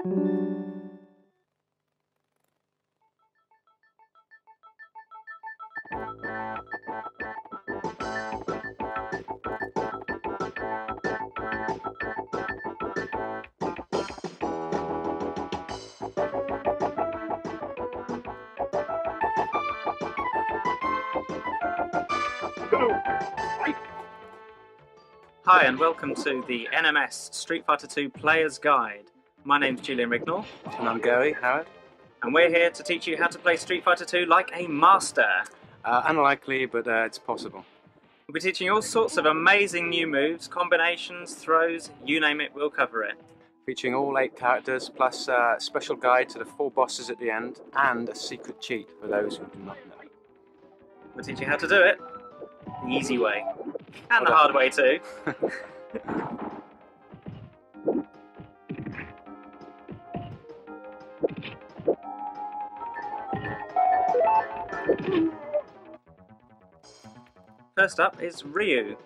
Hi and welcome to the NMS Street Fighter 2 Player's Guide. My name's Julian Rignall. And I'm Gary Howard. And we're here to teach you how to play Street Fighter 2 like a master. Unlikely, but it's possible. We'll be teaching you all sorts of amazing new moves, combinations, throws, you name it, we'll cover it. Featuring all 8 characters, plus a special guide to the 4 bosses at the end, and a secret cheat for those who do not know. We'll teach you how to do it the easy way. And the hard way too. First up is Ryu.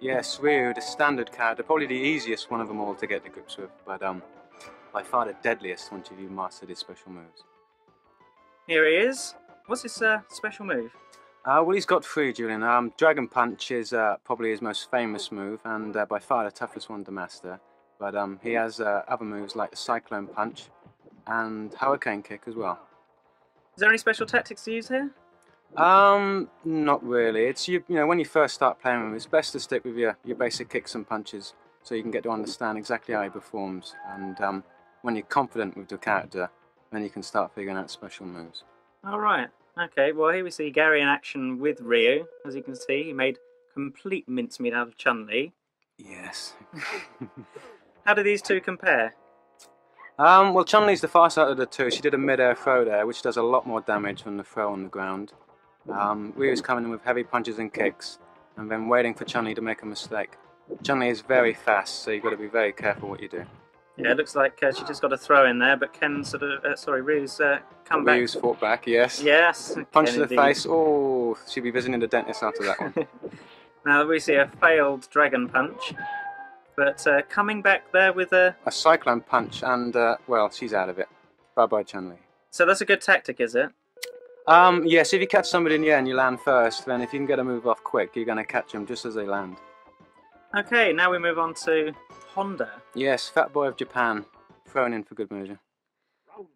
Yes, Ryu, the standard character, probably the easiest one of them all to get to grips with, but by far the deadliest once you've mastered his special moves. Here he is. What's his special move? Well, he's got 3, Julian. Dragon Punch is probably his most famous move, and by far the toughest one to master. But he has other moves like the Cyclone Punch and Hurricane Kick as well. Is there any special tactics to use here? Not really. It's you know, when you first start playing with him, it's best to stick with your basic kicks and punches, so you can get to understand exactly how he performs. And when you're confident with the character, then you can start figuring out special moves. All right. Okay, well here we see Gary in action with Ryu. As you can see, he made complete mincemeat out of Chun-Li. Yes. How do these two compare? Well, Chun-Li's the fastest out of the two. She did a mid-air throw there, which does a lot more damage than the throw on the ground. Ryu's coming in with heavy punches and kicks, and then waiting for Chun-Li to make a mistake. Chun-Li is very fast, so you've got to be very careful what you do. Yeah, it looks like she just got a throw in there, but Ken sort of, Ryu's come back. Ryu's fought back, yes. Yes. Punch to the face. Oh, she'll be visiting the dentist after that one. Now we see a failed Dragon Punch, but coming back there with a Cyclone Punch, and well, she's out of it. Bye-bye, Chun-Li. So that's a good tactic, is it? Yes, if you catch somebody in the air and you land first, then if you can get a move off quick, you're going to catch them just as they land. Okay, now we move on to Honda. Yes, Fat Boy of Japan, thrown in for good measure.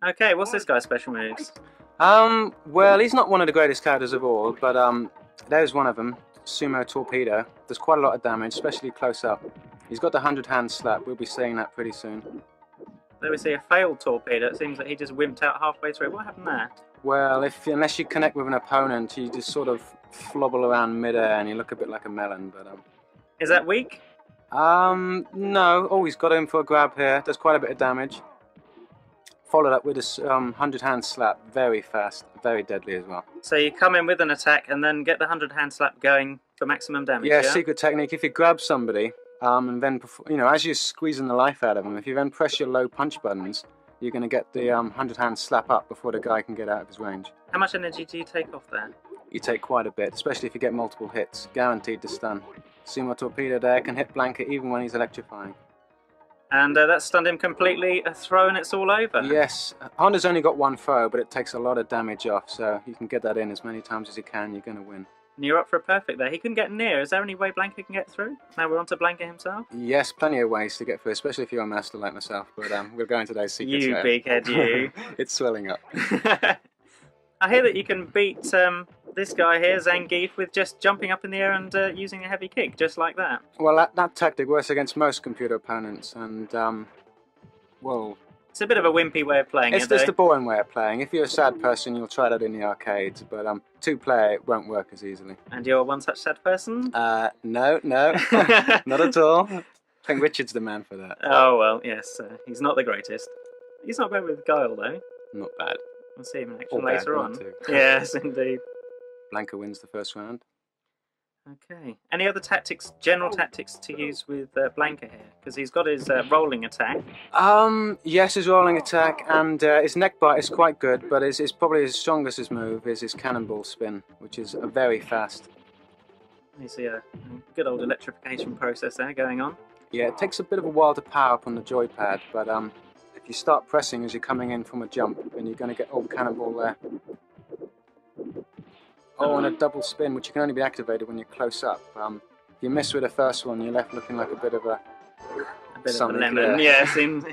Okay, what's this guy's special moves? Well, he's not one of the greatest characters of all, but there's one of them, Sumo Torpedo. Does quite a lot of damage, especially close up. He's got the 100-hand slap, we'll be seeing that pretty soon. There we see a failed torpedo. It seems that he just wimped out halfway through. What happened there? Well, unless you connect with an opponent, you just sort of flobble around mid-air and you look a bit like a melon, but Is that weak? No. Oh, he's got him for a grab here. Does quite a bit of damage. Followed up with a 100-hand slap. Very fast. Very deadly as well. So you come in with an attack and then get the 100-hand slap going for maximum damage, yeah? Secret technique. If you grab somebody, and then, as you're squeezing the life out of them, if you then press your low punch buttons, you're going to get the 100-hand slap up before the guy can get out of his range. How much energy do you take off there? You take quite a bit, especially if you get multiple hits. Guaranteed to stun. Sumo Torpedo there can hit Blanca even when he's electrifying. And that stunned him completely, a throw and it's all over. Yes, Honda's only got 1 throw, but it takes a lot of damage off, so you can get that in as many times as you can, you're going to win. And you're up for a perfect there. He couldn't get near. Is there any way Blanca can get through? Now we're on to Blanca himself? Yes, plenty of ways to get through, especially if you're a master like myself, but we'll go into those secrets. You big head, you. It's swelling up. I hear that you can beat this guy here, Zangief, with just jumping up in the air and using a heavy kick, just like that. Well, that tactic works against most computer opponents, and, well... It's a bit of a wimpy way of playing It's the boring way of playing. If you're a sad person, you'll try that in the arcades, but 2-player, it won't work as easily. And you're one such sad person? No, not at all. I think Richard's the man for that. Oh, well, yes, he's not the greatest. He's not bad with Guile, though. Not bad. We'll see him in action later on. Too. Yes, indeed. Blanca wins the first round. Okay. Any other tactics, general tactics to use with Blanca here? Because he's got his rolling attack. Yes, his rolling attack, and his neck bite is quite good, but it's probably his strongest move is his cannonball spin, which is very fast. You see a good old electrification process there going on. Yeah, it takes a bit of a while to power up on the joypad, but if you start pressing as you're coming in from a jump, then you're going to get old cannonball there. Oh, and a double spin, which can only be activated when you're close up. If you miss with the first one, you're left looking like a bit of a lemon. Yeah, seems.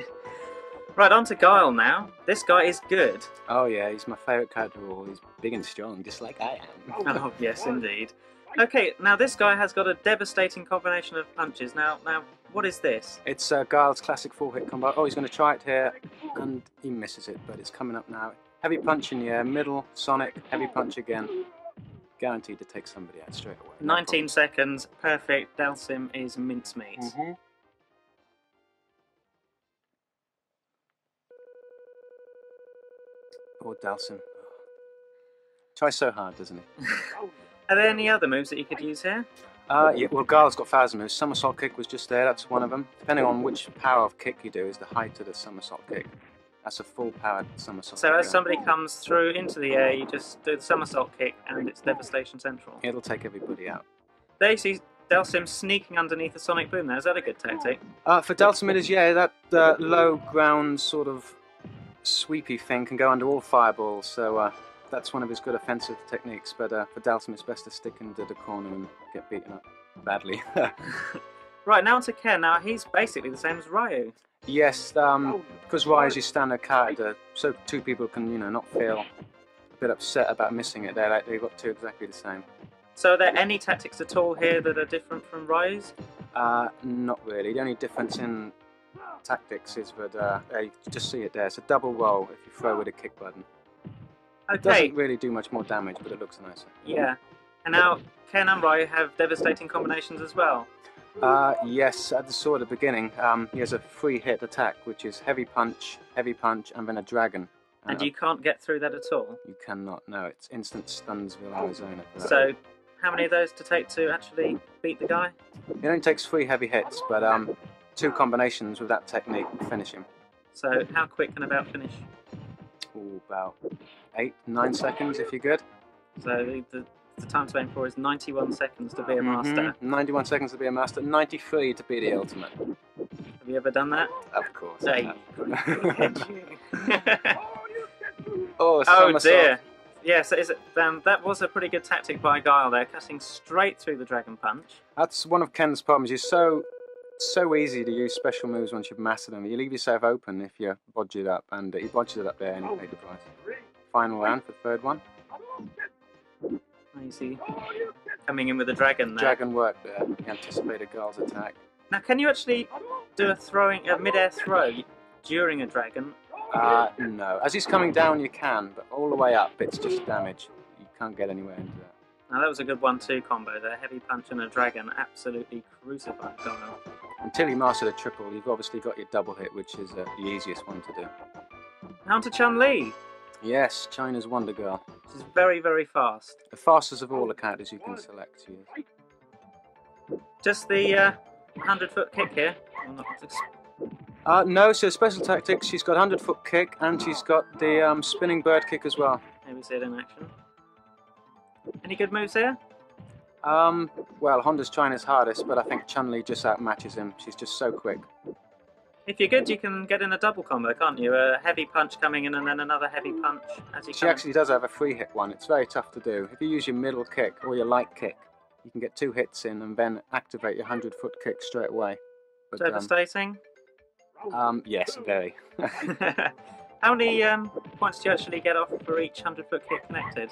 Right, on to Guile now. This guy is good. Oh yeah, he's my favourite character of all. He's big and strong, just like I am. Oh, yes, indeed. Okay, now this guy has got a devastating combination of punches. Now, what is this? It's Guile's classic 4-hit combo. Oh, he's going to try it here, and he misses it, but it's coming up now. Heavy punch in the air, middle, Sonic, heavy punch again. Guaranteed to take somebody out straight away. 19 seconds, perfect. Dalsim is mincemeat. Poor Dalsim. Tries so hard, doesn't he? Are there any other moves that you could use here? Yeah, well, Guile's got 1,000 moves. Somersault kick was just there, that's one of them. Depending on which power of kick you do is the height of the somersault kick. That's a full powered somersault So kick. as somebody comes through into the air, you just do the somersault kick and it's devastation central. It'll take everybody out. There you see Dalsim sneaking underneath the sonic boom there. Is that a good tactic? For Dalsim it is, yeah, that low ground sort of sweepy thing can go under all fireballs, so that's one of his good offensive techniques, but for Dalsim it's best to stick into the corner and get beaten up badly. Right, now on to Ken. Now he's basically the same as Ryu. Yes, because Ryu is your standard character, so two people can, not feel a bit upset about missing it. They've got two exactly the same. So are there any tactics at all here that are different from Ryu's? Not really. The only difference in tactics is that you just see it there. It's a double roll if you throw with a kick button. Okay. It doesn't really do much more damage, but it looks nicer. Yeah. And now Ken and Ryu have devastating combinations as well. Yes, at the beginning, he has a 3-hit attack, which is heavy punch, and then a dragon. And you can't get through that at all? You cannot, no. It's instant Stunsville, Arizona. So, how many of those to take to actually beat the guy? It only takes 3 heavy hits, but 2 combinations with that technique will finish him. So, how quick can a bout finish? Ooh, about 8-9 seconds if you're good. So, the time to aim for is 91 seconds to be a master. 91 seconds to be a master, 93 to be the ultimate. Have you ever done that? Of course. Hey. Oh dear. Yes, that was a pretty good tactic by Guile there, cutting straight through the dragon punch. That's one of Ken's problems. You're so easy to use special moves once you've mastered them. You leave yourself open if you bodge it up, and he bodged it up there and he paid the price. Final round for the third one. You see, coming in with the dragon there. Dragon work there. He anticipated Guile's attack. Now, can you actually do a mid-air throw during a dragon? No. As he's coming down, you can, but all the way up, it's just damage. You can't get anywhere into that. Now, that was a good 1-2 combo there. Heavy punch and a dragon absolutely crucified Guile. Until you master the triple, you've obviously got your double hit, which is the easiest one to do. Now to Chun-Li. Yes, China's Wonder Girl. She's very, very fast. The fastest of all the characters you can select. Just the 100-foot kick here. No, so special tactics, she's got 100-foot kick and she's got the spinning bird kick as well. Here we see it in action. Any good moves here? Well, Honda's China's hardest, but I think Chun-Li just outmatches him. She's just so quick. If you're good, you can get in a double combo, can't you? A heavy punch coming in and then another heavy punch as you come. She actually does have a 3-hit one. It's very tough to do. If you use your middle kick or your light kick, you can get 2 hits in and then activate your 100-foot kick straight away. But, devastating? Yes, very. How many points do you actually get off for each 100-foot kick connected?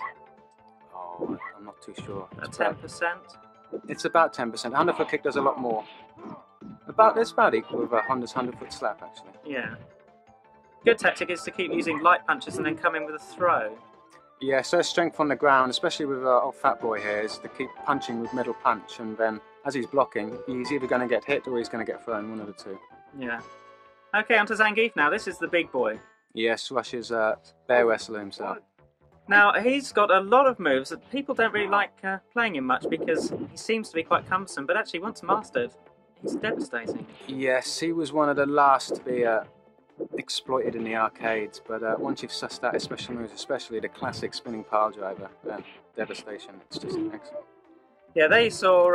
Oh, I'm not too sure. 10%? It's about 10%. 100-foot kick does a lot more. It's about equal with Honda's 100-foot slap, actually. Yeah. Good tactic is to keep using light punches and then come in with a throw. Yeah, so strength on the ground, especially with old fat boy here, is to keep punching with middle punch, and then as he's blocking, he's either going to get hit or he's going to get thrown, one of the two. Yeah. Okay, on to Zangief now. This is the big boy. Yes, Russia's bear wrestler himself. Now, he's got a lot of moves that people don't really like playing him much because he seems to be quite cumbersome, but actually once mastered, he's devastating. Yes, he was one of the last to be exploited in the arcades, but once you've sussed out his special moves, especially the classic spinning pile driver, devastation, it's just excellent. Yeah, they saw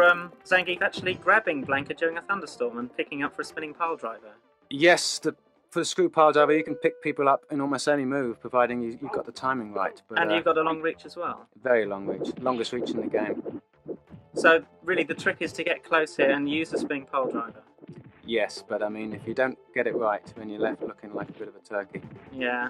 Zangief actually grabbing Blanka during a thunderstorm and picking up for a spinning pile driver. Yes, the for the screw pile driver, you can pick people up in almost any move, providing you've got the timing right. But, And you've got a long reach as well. Very long reach, longest reach in the game. So really the trick is to get close here and use the spinning pile driver. Yes, but I mean, if you don't get it right, then you're left looking like a bit of a turkey. Yeah.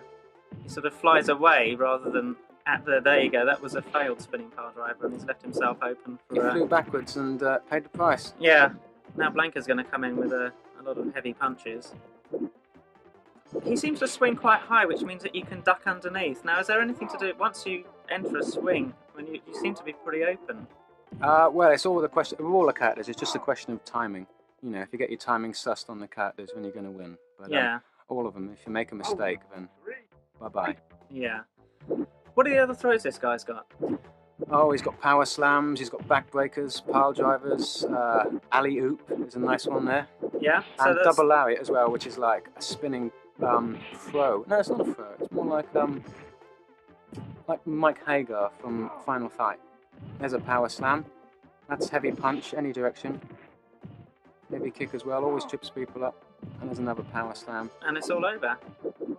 He sort of flies away rather than at the... There you go, that was a failed spinning pile driver and he's left himself open for... He flew backwards and paid the price. Yeah. Now Blanca's going to come in with a lot of heavy punches. He seems to swing quite high, which means that you can duck underneath. Now, is there anything to do... Once you enter a swing, when you seem to be pretty open. Well, it's all the question of all the characters. It's just a question of timing. You know, if you get your timing sussed on the characters, when you're going to win. But yeah. All of them. If you make a mistake, then bye-bye. Yeah. What are the other throws this guy's got? Oh, he's got power slams. He's got backbreakers, pile drivers. Alley oop is a nice one there. Yeah. So and double lariat as well, which is like a spinning throw. No, it's not a throw. It's more like Mike Hagar from Final Fight. There's a power slam. That's heavy punch, any direction. Heavy kick as well, always trips people up. And there's another power slam. And it's all over.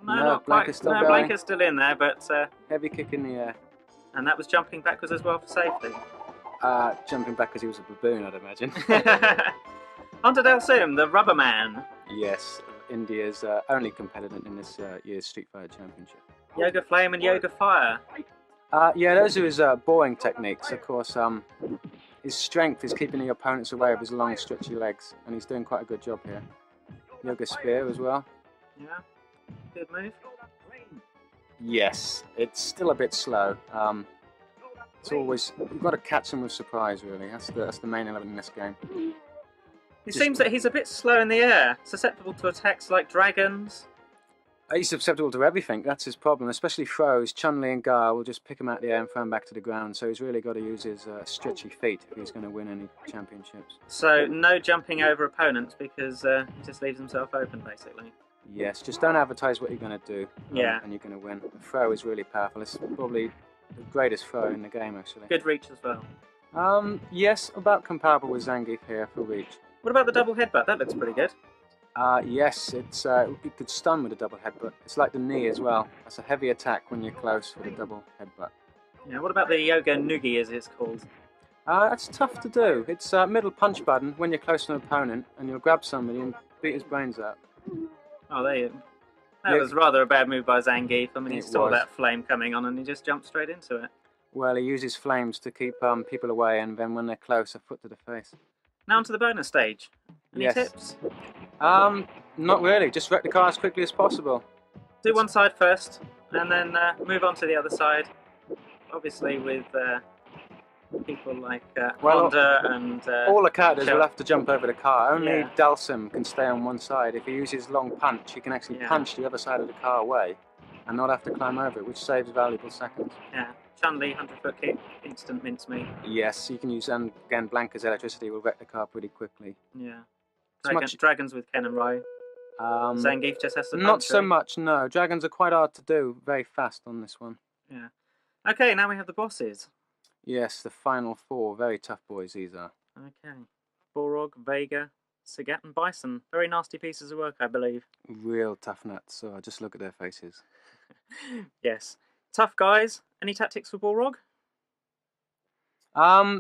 No, no, not Blanca's quite. still No, going. Blanca's still in there, but... heavy kick in the air. And that was jumping backwards as well for safety. Jumping back because he was a baboon, I'd imagine. On to Dalsim, the rubber man. Yes, India's only competitor in this year's Street Fighter Championship. Yoga Flame and Yoga Fire. Yeah, those are his boring techniques. Of course, his strength is keeping the opponents away with his long, stretchy legs, and he's doing quite a good job here. Yoga Spear as well. Yeah, good move. Yes, it's still a bit slow. It's always you've got to catch him with surprise. Really, that's the main element in this game. It seems that he's a bit slow in the air, susceptible to attacks like dragons. He's susceptible to everything. That's his problem, especially throws. Chun-Li and Gar will just pick him out of the air and throw him back to the ground. So he's really got to use his stretchy feet if he's going to win any championships. So no jumping over opponents because he just leaves himself open, basically. Yes, just don't advertise what you're going to do. Yeah. And you're going to win. The throw is really powerful. It's probably the greatest throw in the game, actually. Good reach as well. Yes, about comparable with Zangief here for reach. What about the double headbutt? That looks pretty good. Yes, it's you could stun with a double headbutt. It's like the knee as well. That's a heavy attack when you're close with a double headbutt. Yeah. What about the Yoga Noogie, as it's called? That's tough to do. It's middle punch button when you're close to an opponent, and you'll grab somebody and beat his brains out. Oh, there you. That was rather a bad move by Zangief. I mean, he saw that flame coming on and he just jumped straight into it. Well, he uses flames to keep people away, and then when they're close, a foot to the face. Now onto the bonus stage. Any tips? Not really. Just wreck the car as quickly as possible. Do one side first, and then move on to the other side. Obviously, with people like Honda and... all the characters will have to jump over the car. Only Yeah. Dalsim can stay on one side. If he uses long punch, he can actually punch the other side of the car away and not have to climb over it, which saves valuable seconds. Yeah. Chun-Li, 100-foot kick, instant mincemeat. Yes, you can use, and again, Blanca's electricity will wreck the car pretty quickly. Yeah. Dragons with Ken and Rai. Zangief just has to punch Not so him. much, no. Dragons are quite hard to do, very fast on this one. Yeah. Okay, now we have the bosses. Yes, the final four, very tough boys these are. Okay. Balrog, Vega, Sagat and Bison. Very nasty pieces of work, I believe. Real tough nuts, so just look at their faces. Yes. Tough guys. Any tactics for Balrog?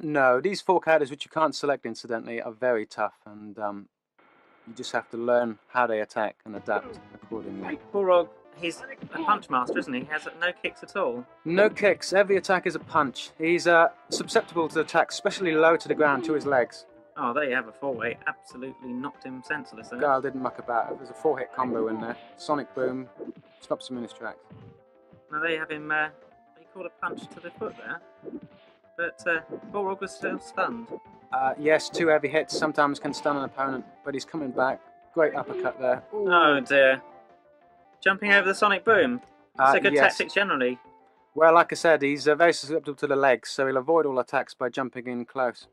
No. These four characters, which you can't select incidentally, are very tough, and you just have to learn how they attack and adapt accordingly. Balrog, he's a punch master, isn't he? He has no kicks at all. No kicks. Every attack is a punch. He's susceptible to attacks, especially low to the ground, to his legs. Oh, there you have a four-way. Absolutely knocked him senseless. Guile didn't muck about. There's a four-hit combo in there. Sonic Boom stops him in his tracks. Now there you have him, he called a punch to the foot there. But Balrog was still stunned. Yes, two heavy hits sometimes can stun an opponent, but he's coming back. Great uppercut there. Ooh. Oh dear. Jumping over the Sonic Boom. It's a good tactic generally. Well, like I said, he's very susceptible to the legs, so he'll avoid all attacks by jumping in close.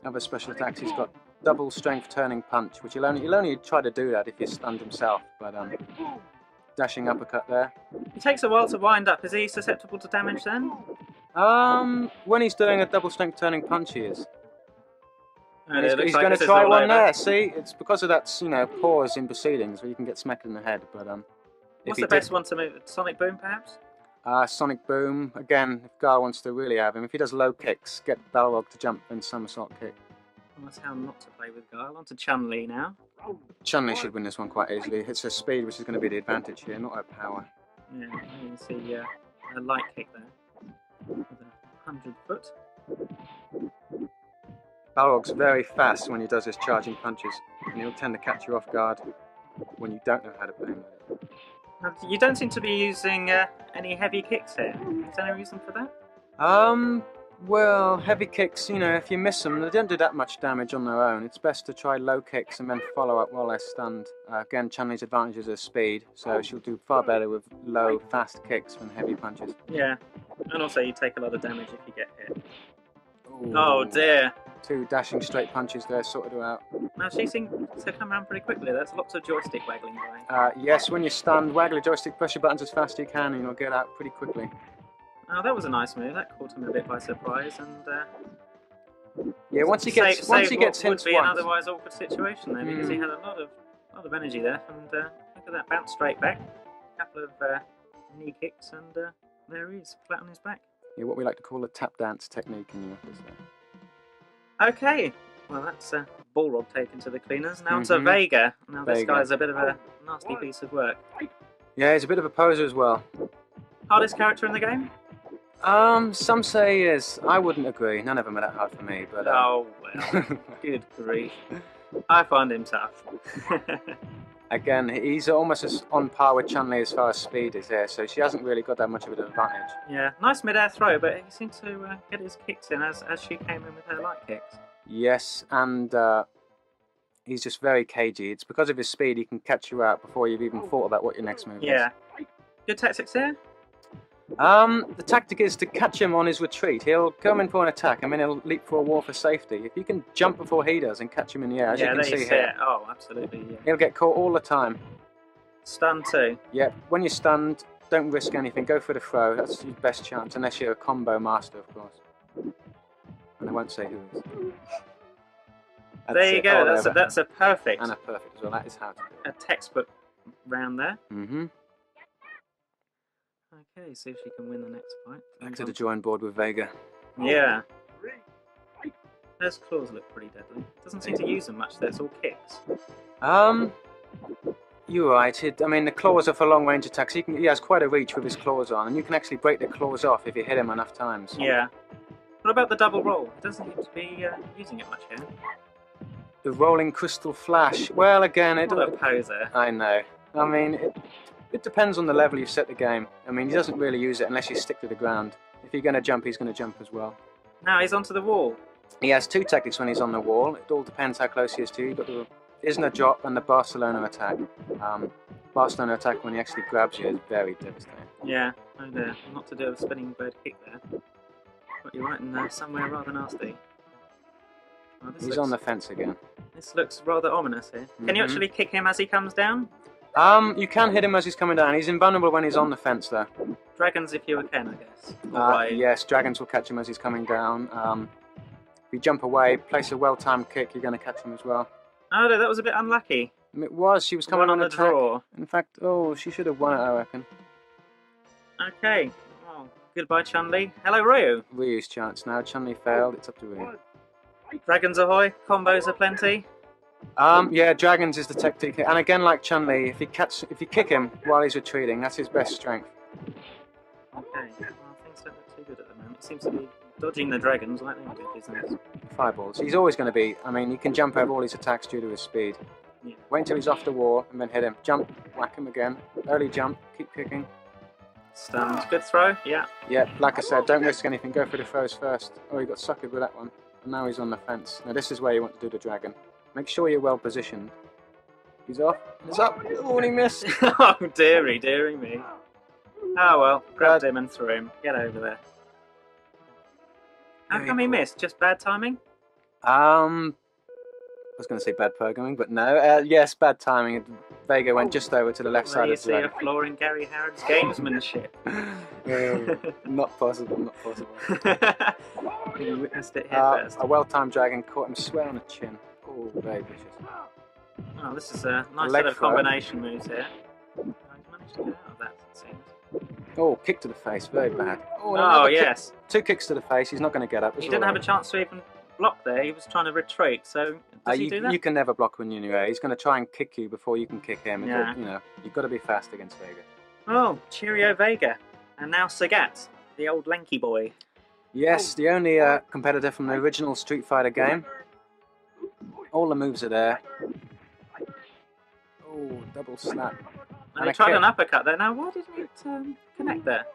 Other special attacks, he's got double strength turning punch, which he'll only try to do that if he's stunned himself, but dashing uppercut there. It takes a while to wind up. Is he susceptible to damage then? When he's doing a double strength turning punch, he is. And He's, it looks he's like going this to is try all one over. there. See, it's because of that, pause in proceedings where you can get smacked in the head. But if What's he the best one to move? Sonic Boom, perhaps? Sonic Boom again. If Gar wants to really have him, if he does low kicks, get Balrog to jump and somersault kick. Well, that's how not to play with Guile. On to Chun-Li now. Chun-Li should win this one quite easily. It's her speed which is going to be the advantage here, not her power. Yeah, you can see a light kick there. With a 100-foot. Balrog's very fast when he does his charging punches, and he'll tend to catch you off guard when you don't know how to play him. Now, you don't seem to be using any heavy kicks here. Is there any reason for that? Well, heavy kicks, if you miss them, they don't do that much damage on their own. It's best to try low kicks and then follow up while they're stunned. Again, Chun-Li's advantage is her speed, so she'll do far better with low, fast kicks than heavy punches. Yeah, and also you take a lot of damage if you get hit. Ooh. Oh dear! 2 dashing straight punches there sorted her out. Now she seems to come around pretty quickly. There's lots of joystick waggling going. Yes, when you're stunned, waggle the joystick, press your buttons as fast as you can, and you'll get out pretty quickly. Oh, that was a nice move. That caught him a bit by surprise, and yeah, once he gets what hit would be an once. otherwise awkward situation there, because he had a lot of energy there, and look at that, bounce straight back, a couple of knee kicks, and there he is, flat on his back. Yeah, what we like to call a tap dance technique in the office there. Okay, well that's Balrog taken to the cleaners. Now onto Vega. Now this Vega. guy's a bit of a nasty piece of work. Yeah, he's a bit of a poser as well. Hardest character in the game? Some say he is. I wouldn't agree. None of them are that hard for me, but... Oh, well, good grief. I find him tough. Again, he's almost as on par with Chun-Li as far as speed is here, so she hasn't really got that much of an advantage. Yeah, nice mid-air throw, but he seemed to get his kicks in as she came in with her light kicks. Yes, and he's just very cagey. It's because of his speed he can catch you out before you've even thought about what your next move is. Yeah. Good tactics here? The tactic is to catch him on his retreat. He'll come in for an attack and then he'll leap for a wall for safety. If you can jump before he does and catch him in the air, as you can see here, Oh, absolutely. Yeah. he'll get caught all the time. Stun too. Yeah, when you're stunned, don't risk anything. Go for the throw. That's your best chance, unless you're a combo master, of course. And I won't say who is. There you go. That's a perfect. And a perfect as well. That is how to do it. A textbook round there. Mm-hmm. Okay, see if she can win the next fight. Back to the drawing board with Vega. Yeah. Those claws look pretty deadly. Doesn't seem to use them much. That's all kicks. You're right. The claws are for long range attacks. He has quite a reach with his claws on, and you can actually break the claws off if you hit him enough times. Yeah. What about the double roll? He doesn't seem to be using it much here. The rolling crystal flash. Well, again, What a poser. I know. It depends on the level you've set the game. He doesn't really use it unless you stick to the ground. If you're going to jump, he's going to jump as well. Now he's onto the wall. He has 2 tactics when he's on the wall. It all depends how close he is to you. You've got the Isna drop and the Barcelona attack. Barcelona attack, when he actually grabs you, is very devastating. Yeah, and not to do a spinning bird kick there. Got you right in somewhere rather nasty. Oh, He's on the fence again. This looks rather ominous here. Can you actually kick him as he comes down? You can hit him as he's coming down. He's invulnerable when he's on the fence, though. Dragons if you can, I guess. Yes, dragons will catch him as he's coming down. If you jump away, place a well-timed kick, you're going to catch him as well. Oh, no, that was a bit unlucky. It was. She was coming One on the attack. draw. In fact, she should have won it, I reckon. Okay. Oh, goodbye, Chun-Li. Hello, Ryu. Ryu's chance now. Chun-Li failed. It's up to Ryu. Dragons ahoy. Combos are plenty. Yeah, dragons is the tactic. And again, like Chun-Li, if you kick him while he's retreating, that's his best strength. Okay. Well, things don't look too good at the moment. He seems to be dodging the dragons like they do business. Fireballs. He's always going to be. He can jump over all his attacks due to his speed. Yeah. Wait until he's off the wall and then hit him. Jump, whack him again. Early jump, keep kicking. Stunned. Good throw. Yeah. Yeah, like I said, don't risk anything. Go for the throws first. Oh, he got suckered with that one. And now he's on the fence. Now this is where you want to do the dragon. Make sure you're well positioned. He's off. He's up. Oh, and he missed. Oh, dearie me. Oh well, grabbed him and threw him. Get over there. How come he missed? Just bad timing? I was going to say bad programming, but no. Yes, bad timing. Vega went just over to the left side You of the see a dragon. flaw in Gary Harrod's gamesmanship. Not possible, not possible. think you witnessed it here first. A well-timed dragon caught him square on the chin. Oh, very vicious. Oh, this is a nice leg set of throw. combination moves here. Oh, he's managed to get out of that, it seems. Oh, kick to the face, very bad. Oh, another yes. Two kicks to the face, he's not going to get up. He didn't have a chance to even block there, he was trying to retreat, so does he do that? You can never block when you're new. He's going to try and kick you before you can kick him. Yeah. You know, you've got to be fast against Vega. Oh, cheerio Vega. And now Sagat, the old lanky boy. Yes, the only competitor from the original Street Fighter game. All the moves are there. Oh, double slap. And he tried an uppercut there. Now, why didn't it connect there?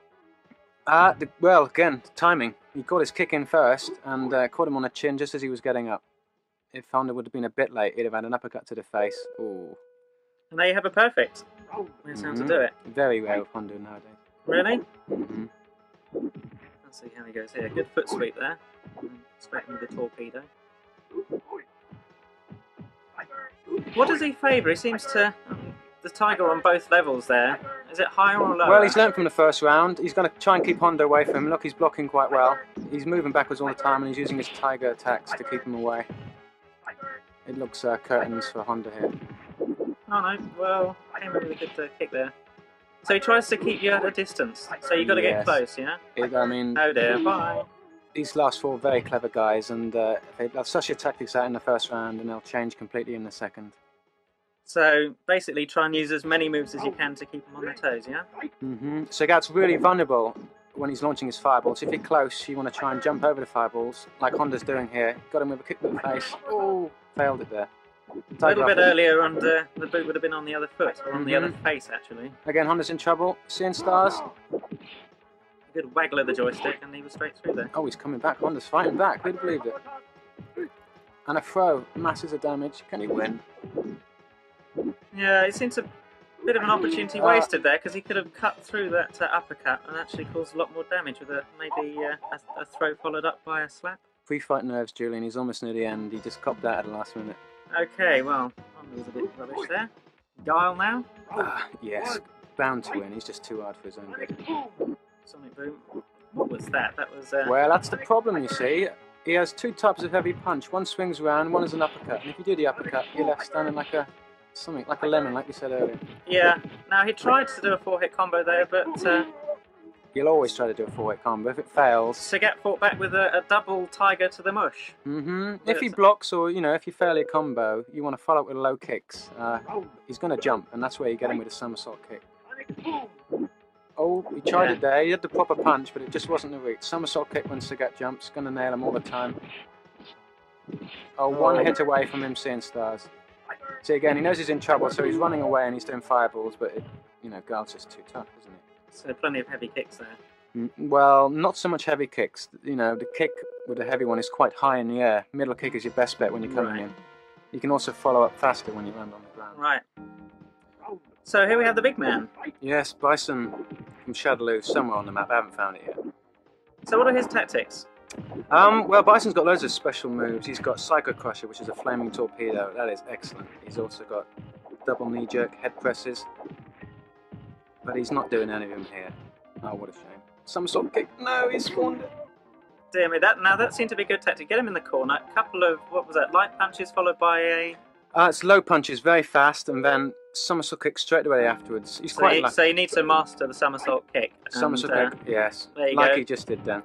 Well, again, timing. He got his kick in first and caught him on the chin just as he was getting up. If Honda would have been a bit late, he'd have had an uppercut to the face. Ooh. And there you have a perfect. That's how to do it. Very rare with Honda nowadays. Really? Mm-hmm. Let's see how he goes here. Good foot sweep there. Straight into the torpedo. What does he favour? He seems to... the Tiger on both levels there. Is it higher or lower? Well, he's learnt from the first round. He's going to try and keep Honda away from him. Look, he's blocking quite well. He's moving backwards all the time and he's using his Tiger attacks to keep him away. It looks curtains for Honda here. Oh no, well, came in with a good kick there. So he tries to keep you at a distance. So you've got to get close, yeah? I mean... Oh dear, bye. These last four very clever guys and they'll suss your tactics out in the first round and they'll change completely in the second. So basically try and use as many moves as you can to keep them on their toes, yeah? Mm-hmm. Sagat's really vulnerable when he's launching his fireballs. If you're close, you want to try and jump over the fireballs, like Honda's doing here. Got him with a kick to the face. Oh, failed it there. A little bit earlier and the boot would have been on the other foot, or on the other face actually. Again, Honda's in trouble. Seeing stars. A good waggle of the joystick and he was straight through there. Oh, he's coming back. Honda's fighting back. Who'd have believed it? And a throw. Masses of damage. Can he win? Yeah, it seems a bit of an opportunity wasted there because he could have cut through that uppercut and actually caused a lot more damage with maybe a throw followed up by a slap. Pre-fight nerves, Julian. He's almost near the end. He just copped out at the last minute. Okay, well, Honda was a bit rubbish there. Guile now? Yes, bound to win. He's just too hard for his own good. Sonic Boom. What was that? That was... Well, that's the problem, you see. He has two types of heavy punch. One swings around, one is an uppercut. And if you do the uppercut, you're left standing like a lemon, like you said earlier. Yeah. Now, he tried to do a 4-hit combo there, but... You'll always try to do a 4-hit combo. If it fails... Sagat fought back with a double Tiger to the mush. Mm-hmm. If he blocks or, if you fail a combo, you want to follow up with low kicks. He's going to jump, and that's where you get him with a somersault kick. Oh, he tried it there. He had the proper punch, but it just wasn't the reach. Somersault kick when Sagat jumps. Going to nail him all the time. Oh, one hit away from him seeing stars. See, again, he knows he's in trouble, so he's running away and he's doing fireballs, but, Guile's just too tough, isn't he? So plenty of heavy kicks there. Well, not so much heavy kicks. The kick with the heavy one is quite high in the air. Middle kick is your best bet when you're coming in. You can also follow up faster when you land on the ground. Right. So here we have the big man. Yes, Bison from Shadaloo, somewhere on the map. I haven't found it yet. So what are his tactics? Well, Bison's got loads of special moves. He's got Psycho Crusher, which is a flaming torpedo. That is excellent. He's also got double knee jerk, head presses. But he's not doing any of them here. Oh, what a shame. Somersault kick. No, he's spawned it. Dear me, that seemed to be a good tactic. Get him in the corner. A couple of, light punches followed by a... It's low punches, very fast, and then somersault kick straight away afterwards. He's quite lucky. So he needs to master the somersault kick. Somersault kick, yes. There you go. He just did then.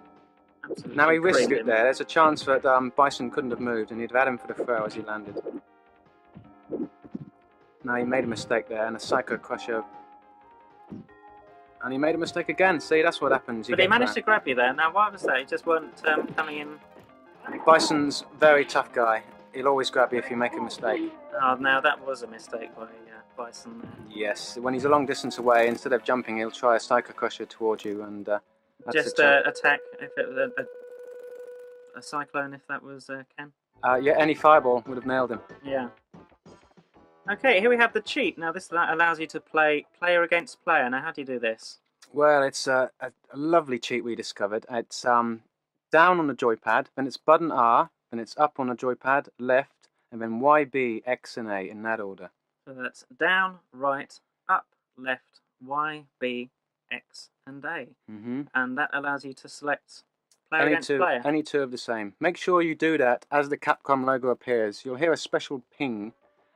Absolutely now he risked it there. There's a chance that Bison couldn't have moved, and he'd have had him for the throw as he landed. Now he made a mistake there, and a Psycho Crusher... And he made a mistake again. See, that's what happens. But he managed to grab you there. Now, why was that? He just weren't coming in... Bison's a very tough guy. He'll always grab you if you make a mistake. Oh, now that was a mistake by Bison there. Yes, when he's a long distance away, instead of jumping, he'll try a Psycho Crusher towards you, and that's just attack if it was a cyclone. If that was Ken. Yeah, any fireball would have nailed him. Yeah. Okay, here we have the cheat. Now this allows you to play player against player. Now how do you do this? Well, it's a lovely cheat we discovered. It's down on the joypad, then it's button R, then it's up on the joypad, left, and then Y, B, X, and A in that order. So that's down, right, up, left, Y, B, X, and A. Mm-hmm. And that allows you to select Player against player. Any two of the same. Make sure you do that as the Capcom logo appears. You'll hear a special ping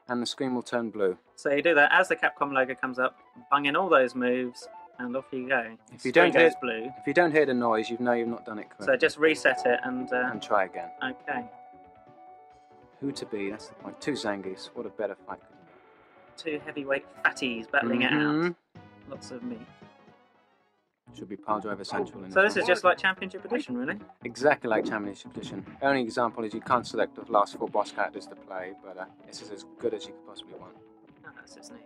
and the screen will turn blue. So you do that as the Capcom logo comes up, bung in all those moves, and off you go. If you don't hear blue. If you don't hear the noise, you know you've not done it correctly. So just reset it and try again. Okay. Who to be? That's the point. 2 Zangiefs. What a better fight could you 2 heavyweight fatties battling it out. Lots of meat. Should be pile driver central. So this is just like Championship Edition, really? Exactly like Championship Edition. The only example is you can't select the last 4 boss characters to play, but this is as good as you could possibly want. Oh, that's just neat.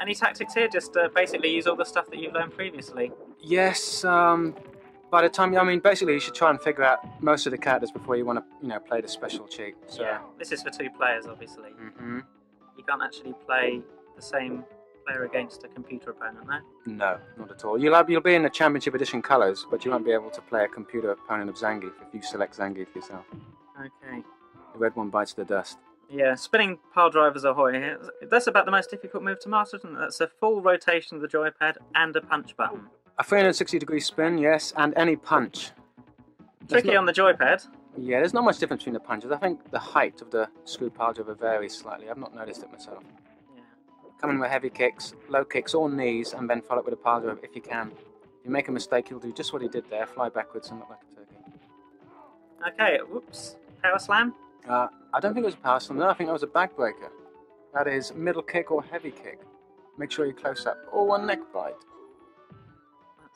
Any tactics here? Just basically use all the stuff that you've learned previously? Yes, by the time, basically you should try and figure out most of the characters before you want to, play the special cheat. So. Yeah, this is for 2 players, obviously. You can't actually play the same player against a computer opponent, no? No, not at all. You'll be in the Championship Edition colours, but you won't be able to play a computer opponent of Zangief if you select Zangief yourself. Okay. The red one bites the dust. Yeah, spinning pile drivers ahoy. That's about the most difficult move to master, isn't it? That's a full rotation of the joypad and a punch button. A 360-degree spin, yes, and any punch. Tricky on the joypad. Yeah, there's not much difference between the punches. I think the height of the screw pile driver varies slightly. I've not noticed it myself. Yeah. Come in with heavy kicks, low kicks, or knees, and then follow up with a pile driver if you can. If you make a mistake, you'll do just what he did there, fly backwards and look like a turkey. Okay, whoops. Power slam? I don't think it was a power slam. No, I think that was a backbreaker. That is middle kick or heavy kick. Make sure you're close up. Oh, a neck bite.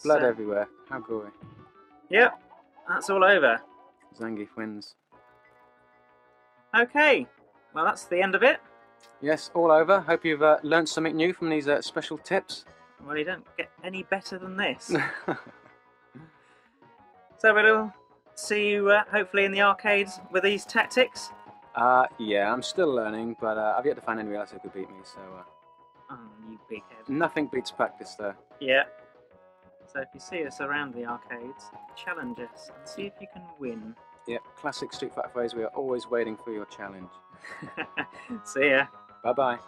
Blood everywhere. How gory. Yep, that's all over. Zangief wins. Okay, well that's the end of it. Yes, all over. Hope you've learned something new from these special tips. Well, you don't get any better than this. So we'll see you hopefully in the arcades with these tactics. Yeah, I'm still learning, but I've yet to find anybody else who could beat me, so... Oh, you big head. Nothing beats practice, though. Yeah. So if you see us around the arcades, challenge us and see if you can win. Yep, classic Street Fighter phrase, we are always waiting for your challenge. See ya. Bye-bye.